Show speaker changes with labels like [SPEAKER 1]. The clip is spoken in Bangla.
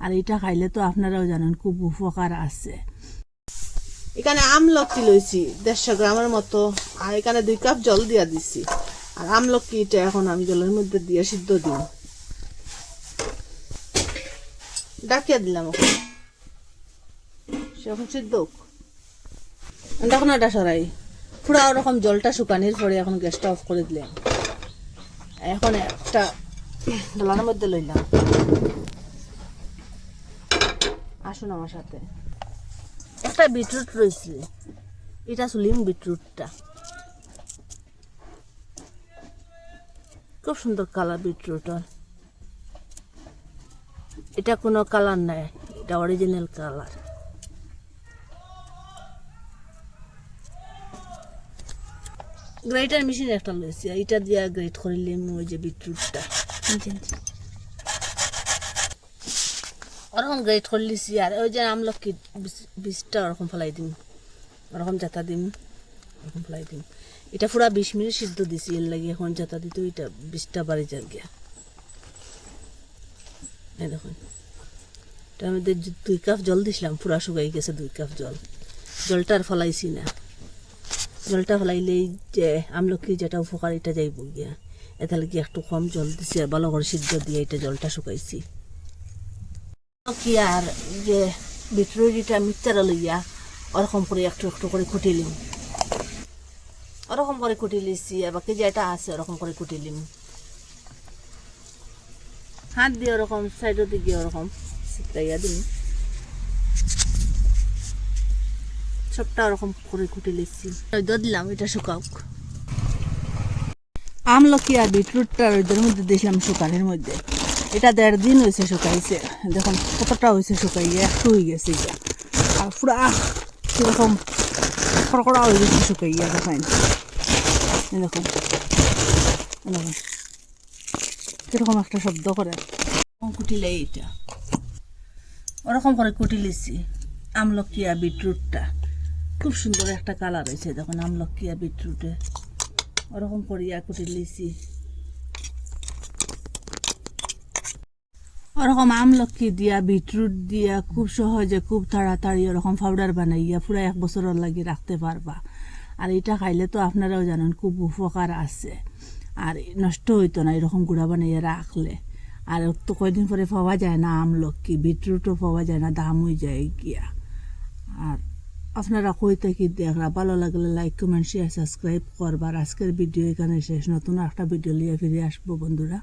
[SPEAKER 1] আর এটা খাইলে তো আপনারাও জানেন খুব উপকার আছে।
[SPEAKER 2] এখানে আমলকি লইছি 150 গ্রামের মতো, আর এখানে 2 কাপ জল দিয়া দিছি। আর আমলকিটা এখন আমি জলের মধ্যে দিয়ে সিদ্ধ দিব, ডাকিয়া দিলাম ওখানে সেরকম সিদ্ধ হোক। দেখুন এটা সরাই পুরা ওরকম জলটা শুকানির পরে এখন গ্যাসটা অফ করে দিলাম। এখন একটা ডলার মধ্যে লইলাম, আসুন আমার সাথে। একটা বিটরুট রয়েছে, এটা সুলিম বিটরুটটা, খুব সুন্দর কালার বিটরুটের। এটা কোনো কালার নাই, এটা অরিজিনাল কালার। গ্রেটার মেশিন একটা লইছি, এটা দিয়া গ্রেট করিলে ওই যে বিটরুটটা ওরকম গ্রেট করলিছি। আর ওই যে আমলকি বীজটা ওরকম ফেলাই দিম, ওরকম জাতা দিম, ওরকম ফেলাই দিম। এটা পুরা 20 মিনিট সিদ্ধ দিছি, এর লাগে এখন জাতা দিত এটা বীজটা বাড়ি যাক গিয়া। এই দেখুন এটার মধ্যে 2 কাপ জল দিছিলাম, পুরা শুকাই গেছে 2 কাপ জল। জলটা আর ফলাইছি না, জলটা ফলাইলেই যে আমলকি যেটা উপকার এটা যাইব গিয়া। এটা লাগে একটু কম জল দিছি আর ভালো করে সিদ্ধ দিয়ে এটা জলটা শুকাইছি। কি আর যে বিটরুটটা মিক্সচারে লইয়া ওরকম করে একটু একটু করে কুটিলিম, ওরকম করে কুটি লিছি। আর বাকি যেটা আছে ওরকম করে কুটিলিম, হাত দিয়ে ওরকম সাইডের দিকে ওরকম ছিটাইয়া দিম, সবটা ওরকম করে কুটি লিছি। দিলাম এটা শুকাওক। আমলকি আর বিটরুটটা রোদের মধ্যে দিয়েছিলাম শুকানোর মধ্যে, এটা 1.5 দিন হয়েছে শুকাইছে। দেখুন কতটা হয়েছে শুকাইয়া, একটু হয়ে গেছে এটা। আর পুরা সেরকম খড়খড়া হয়ে গেছে শুকাইয়া। দেখেন দেখুন দেখুন কিরকম একটা শব্দ করে কুটিলে। এটা ওরকম করে কুটি লিছি আমলকি আর বিটরুটটা, খুব সুন্দর একটা কালার হয়েছে। দেখুন আমলকি আর বিটরুটে ওরকম করিয়া কুটি লিছি। ওরকম আমলকি দিয়া বিটরুট দিয়া খুব সহজে খুব তাড়াতাড়ি ওরকম পাউডার বানাইয়া পুরো 1 বছরের লাগে রাখতে পারবা। আর এটা খাইলে তো আপনারাও জানেন খুব উপকার আছে, আর নষ্ট হইতো না এরকম গুঁড়া বানাইয়া রাখলে। আর তো কয়দিন পরে পাওয়া যায় না আমলকি, বিটরুটও পাওয়া যায় না, দাম হয়ে যায় গিয়া। আর আপনারা কই থেকে দেখরা, ভালো লাগলে লাইক কমেন্ট শেয়ার সাবস্ক্রাইব করবার। আজকের ভিডিও এখানে শেষ, নতুন একটা ভিডিও নিয়ে ফিরে আসবো বন্ধুরা।